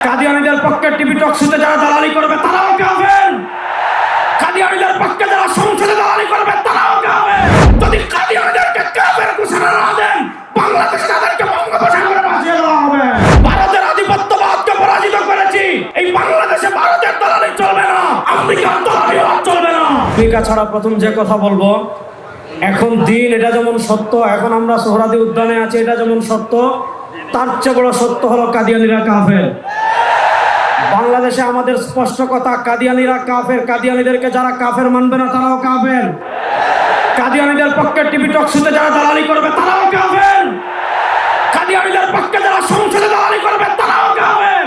কাদিয়ানীদের পক্ষে TV talk শোতে যারা দালালি করবে তারাও কাফের। কাদিয়ানীদের পক্ষে যারা সংসদে দালালি করবে তারাও কাফের। যদি কাদিয়ানীদেরকে কাফের ঘোষণা না দেন, বাংলাদেশে তাদেরকে বঙ্গোপসাগরে ভাসিয়ে দেওয়া হবে। ভারতের আধিপত্যবাদকে পরাজিত করেছি, এই বাংলাদেশে ভারতের দালালি চলবে না, আমেরিকার দালালিও চলবে না। আমেরিকা ছাড়া প্রথম যে কথা বলবো, এখন দিন এটা যেমন সত্য, এখন আমরা সোহরাদি উদ্যানে আছি এটা যেমন সত্য, তার চেয়ে বড় সত্য হলো কাদিয়ানীরা কাফের। বাংলাদেশে আমাদের স্পষ্ট কথা, কাদিয়ানীরা কাফের। কাদিয়ানীদেরকে যারা কাফের মানবে না তারাও কাফের। কাদিয়ানীদের পক্ষে টিভি টক শোতে যারা দালালি করবে তারাও কাফের। কাদিয়ানীদের পক্ষে যারা সংসদে দালালি করবে তারাও কাফের।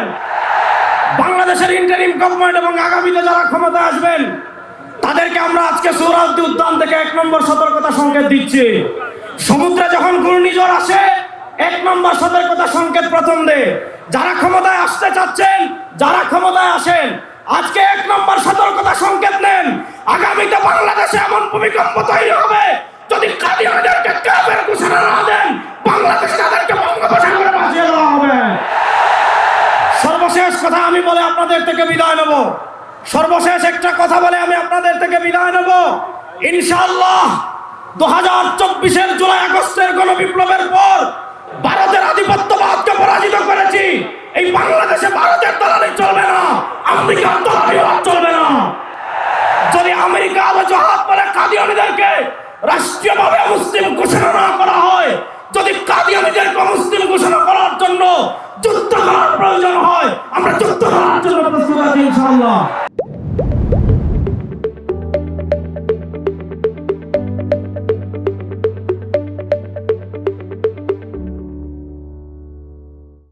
বাংলাদেশের ইন্টারিম গভর্নমেন্ট এবং আগামীতে যারা ক্ষমতায় আসবেন তাদেরকে আমরা আজকে সোহরাওয়ার্দী উদ্যান থেকে 1 নম্বর সতর্কতা সংকেত দিচ্ছি। সমুদ্রে যখন ঘূর্ণিঝড় আসে 1 নম্বর সতর্কতা সংকেত প্রথম দে। যারা ক্ষমতায় আসতে চাচ্ছেন, যারা ক্ষমতায় আসেন, আজকে 1 নম্বর সতর্কতা সংকেত নেন। আগামীতে বাংলাদেশে এমন ভূমিকম্প তৈরি হবে, যদি কাদিয়ানীদেরকে কাফের ঘোষণা না দেন, বাংলাদেশে তাদেরকে বঙ্গোপসাগরে ভাসিয়ে দেওয়া হবে। সর্বশেষ কথা আমি বলে আপনাদের থেকে বিদায় নেব। সর্বশেষ একটা কথা বলে আমি আপনাদের থেকে বিদায় নেব। ইনশাআল্লাহ 2024-এর জুলাই আগস্টের গণবিপ্লবের পর ভারতের আধিপত্যবাদকে পরাজিত করেছি, এই বাংলাদেশে ভারতের দালালি চলবে না, আমেরিকার দালালিও চলবে না। যদি আমেরিকা আলোচহাত বলে কাদিয়ানীদেরকে রাষ্ট্রীয়ভাবে মুসলিম ঘোষণা না করা হয়, যদি কাদিয়ানীদেরকে মুসলিম ঘোষণা করার জন্য যুদ্ধ করার প্রয়োজন হয়, আমরা যুদ্ধ করার জন্য প্রস্তুত আছি ইনশাআল্লাহ।